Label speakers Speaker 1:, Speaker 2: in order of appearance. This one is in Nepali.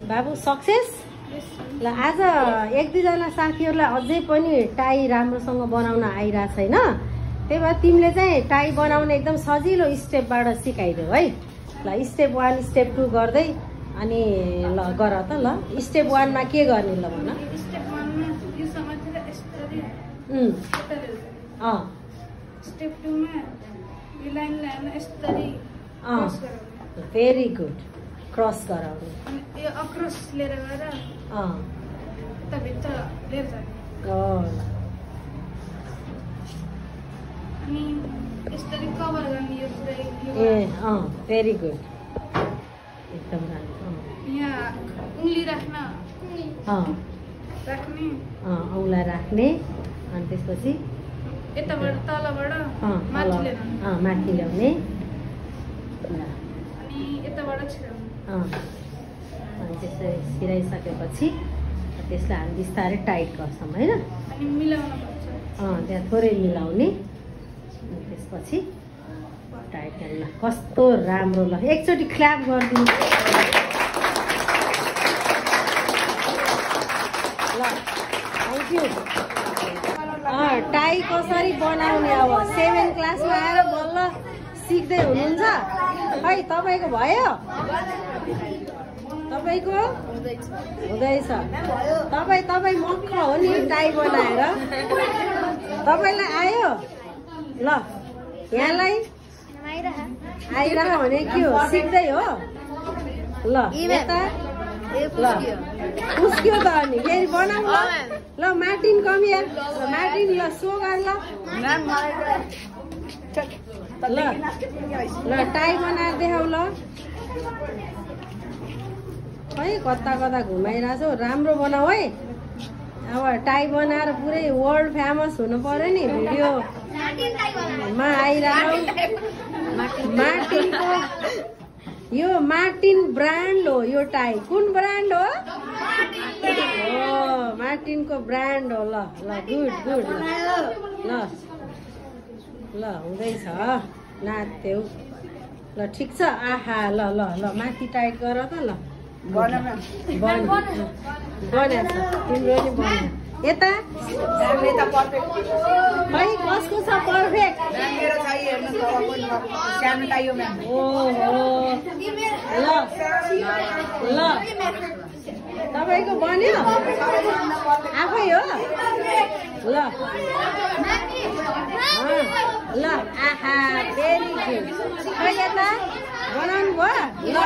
Speaker 1: बाबु सक्सेस ल। आज एक दुईजना साथीहरूलाई अझै पनि टाई राम्रोसँग बनाउन आइरहेको छैन, त्यही भएर तिमीले चाहिँ टाई बनाउने एकदम सजिलो स्टेपबाट सिकाइदेऊ है। ल स्टेप 1 स्टेप 2 गर्दै अनि ल गर त। ल स्टेप 1 मा के गर्ने ल भन।
Speaker 2: स्टेप 1 मा यो समातेर यसरी स्टेप 2 मा यो लाइन लाइन यसरी क्रस गराउने।
Speaker 1: भेरी गुड, क्रस गराउने।
Speaker 2: अनि यो अक्रस लिएर गएर यता भित्र लिएर जाने। अनि यसरी कभर गर्ने यो पुरै।
Speaker 1: भेरी गुड, एकदम राम्रो।
Speaker 2: यहाँ उंगली राख्न राख्ने
Speaker 1: औँला राख्ने अनि त्यसपछि
Speaker 2: यताबाट तलबाट
Speaker 1: माथि ल्याउने
Speaker 2: अनि यताबाट छिराउने।
Speaker 1: अनि त्यसरी सिराइसकेपछि त्यसलाई हामी बिस्तारै टाइट गर्छौँ होइन।
Speaker 2: अनि मिलाउन पर्छ।
Speaker 1: त्यहाँ थोरै मिलाउने अनि त्यसपछि टाइट गर्न। कस्तो राम्रो। ल एकचोटि क्ल्याप गरिदिनु। ल थ्याङ्क यू। टाई कसरी बनाउने अब 7 क्लासमा आएर बल्ल सिक्दै हुनुहुन्छ है। तपाईँको भयो? तपाईँको हुँदैछ। तपाईँ मक्ख हो नि टाई बनाएर। तपाईँलाई आयो? ल यहाँलाई आइरह भने के हो, सिक्दै हो। ल यता ल उस्क्यो त अनि फेरि बनाऊ। ल मार्टिन कमिया। मार्टिन ल सो गर। ल टाई बनाएर देखाउ। ल है कता कता घुमाइरहेछौ, राम्रो बनाऊ है। अब टाई बनाएर पुरै वर्ल्ड फेमस हुनु पर्यो नि, भिडियोमा आइरहनु। मार्टिनको यो मार्टिन ब्रान्ड हो यो टाई। कुन ब्रान्ड हो? मार्टिनको ब्रान्ड हो। ल ल गुड गुड। ल हुँदैछ, नाच्थ्यौ। ल ठिक छ। आहा ल ल ल माथि टाइट गर त। ल बनाएको छ तिम्रो नि बन्यो। यता खै कसको छ पर्फेक्ट? ओहो ल ल तपाईँको बन्यो आफै हो? ल ल आहा भेरी गुड। खै यता बनाउनु भयो? ल